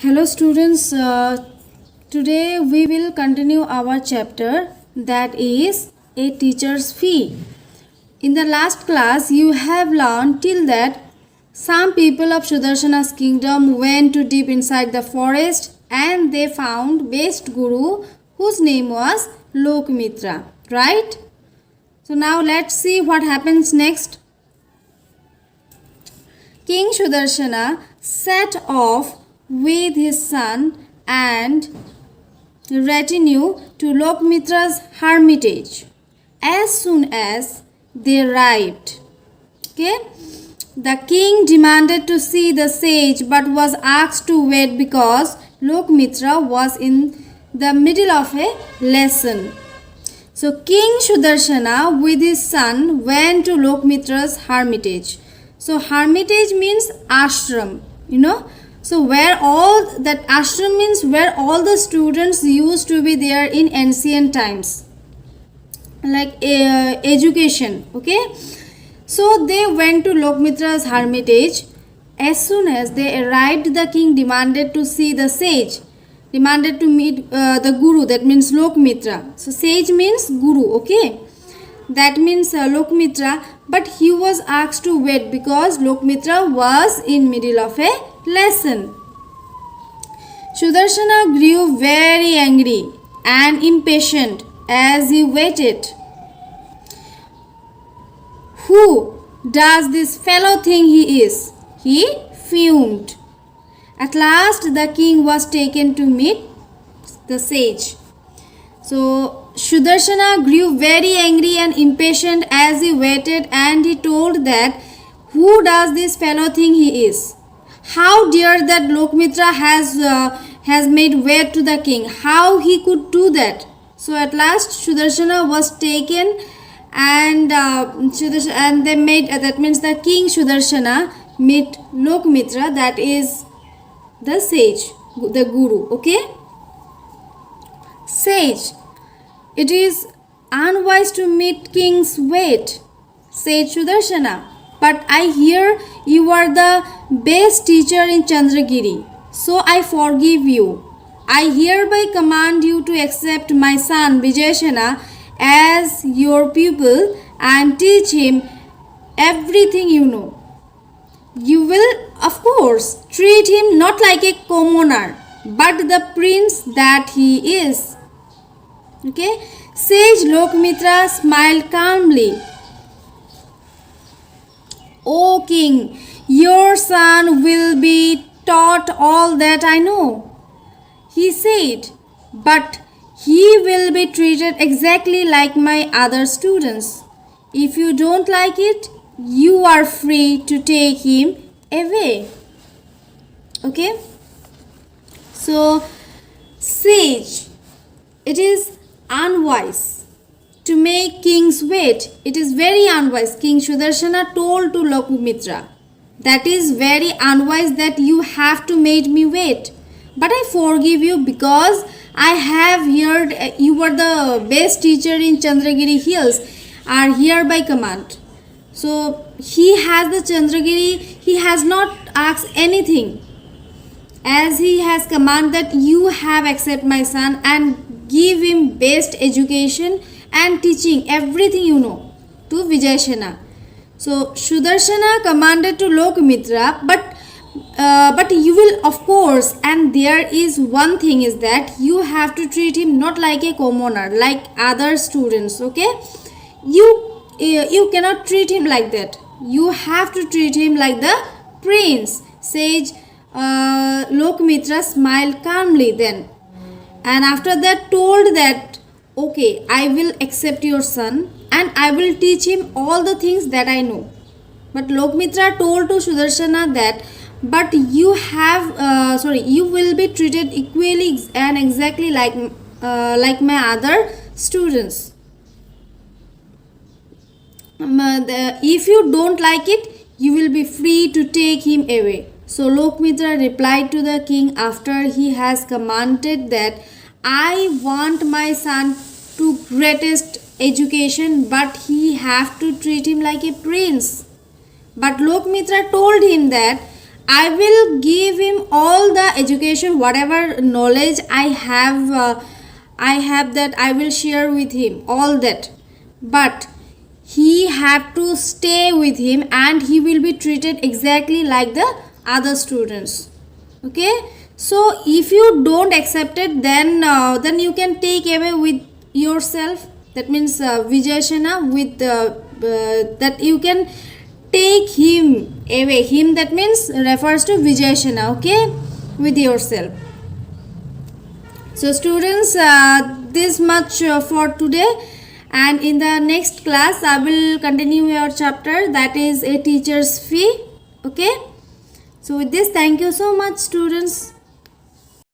Hello, students. Today we will continue our chapter that is a teacher's fee. In the last class, you have learned till that some people of Sudarshana's kingdom went too deep inside the forest and they found best guru whose name was Lokmitra. Right? So now let's see what happens next. King Sudarshana set off with his son and retinue to Lokmitra's hermitage. As soon as they arrived, the king demanded to see the sage but was asked to wait because Lokmitra was in the middle of a lesson. So King Sudarshana with his son went to Lokmitra's hermitage. So hermitage means ashram, So where all that ashram means where all the students used to be there in ancient times, like education. So they went to Lokmitra's hermitage. As soon as they arrived, the king demanded to see the sage, demanded to meet the guru. That means Lokmitra. So sage means guru. That means Lokmitra, but he was asked to wait because Lokmitra was in middle of a lesson. Sudarshana grew very angry and impatient as he waited. Who does this fellow think he is? He fumed. At last the king was taken to meet the sage. So Sudarshana grew very angry and impatient as he waited, and he told that who does this fellow think he is? How dare that Lokmitra has made way to the king? How he could do that? So at last Sudarshana was taken, and they made that means the king Sudarshana meet Lokmitra, that is the sage, the guru. Sage. It is unwise to meet king's wait, said Sudarshana. But I hear you are the best teacher in Chandragiri, so I forgive you. I hereby command you to accept my son Vijayasena as your pupil and teach him everything you know. You will, of course, treat him not like a commoner, but the prince that he is. Sage Lokmitra smiled calmly. O king, your son will be taught all that I know, he said, but he will be treated exactly like my other students. If you don't like it, you are free to take him away. So, sage, it is unwise to make kings wait. It is very unwise. King Sudarshana told to Lokmitra, that is very unwise that you have to make me wait. But I forgive you because I have heard you are the best teacher in Chandragiri hills, are hereby command. So he has the Chandragiri, he has not asked anything. As he has commanded that you have accept my son and give him best education and teaching everything you know to Vijayasena. So Sudarshana commanded to Lokmitra, but you will, of course, and there is one thing is that you have to treat him not like a commoner, like other students. You cannot treat him like that. You have to treat him like the prince. Sage Lokmitra smiled calmly then, and after that told that, okay, I will accept your son and I will teach him all the things that I know. But Lokmitra told to Sudarshana that, but you will be treated equally and exactly like my other students. If you don't like it, you will be free to take him away. So Lokmitra replied to the king after he has commanded that I want my son to greatest education, but he have to treat him like a prince. But Lokmitra told him that I will give him all the education, whatever knowledge I have, that I will share with him, all that. But he have to stay with him, and he will be treated exactly like the other students. Okay, so if you don't accept it, then you can take away with yourself. That means Vijayashana, with that you can take him away. Him, that means refers to Vijayashana. Okay, with yourself. So students, this much for today, and in the next class I will continue your chapter, that is a teacher's fee. Okay, so with this, thank you so much students.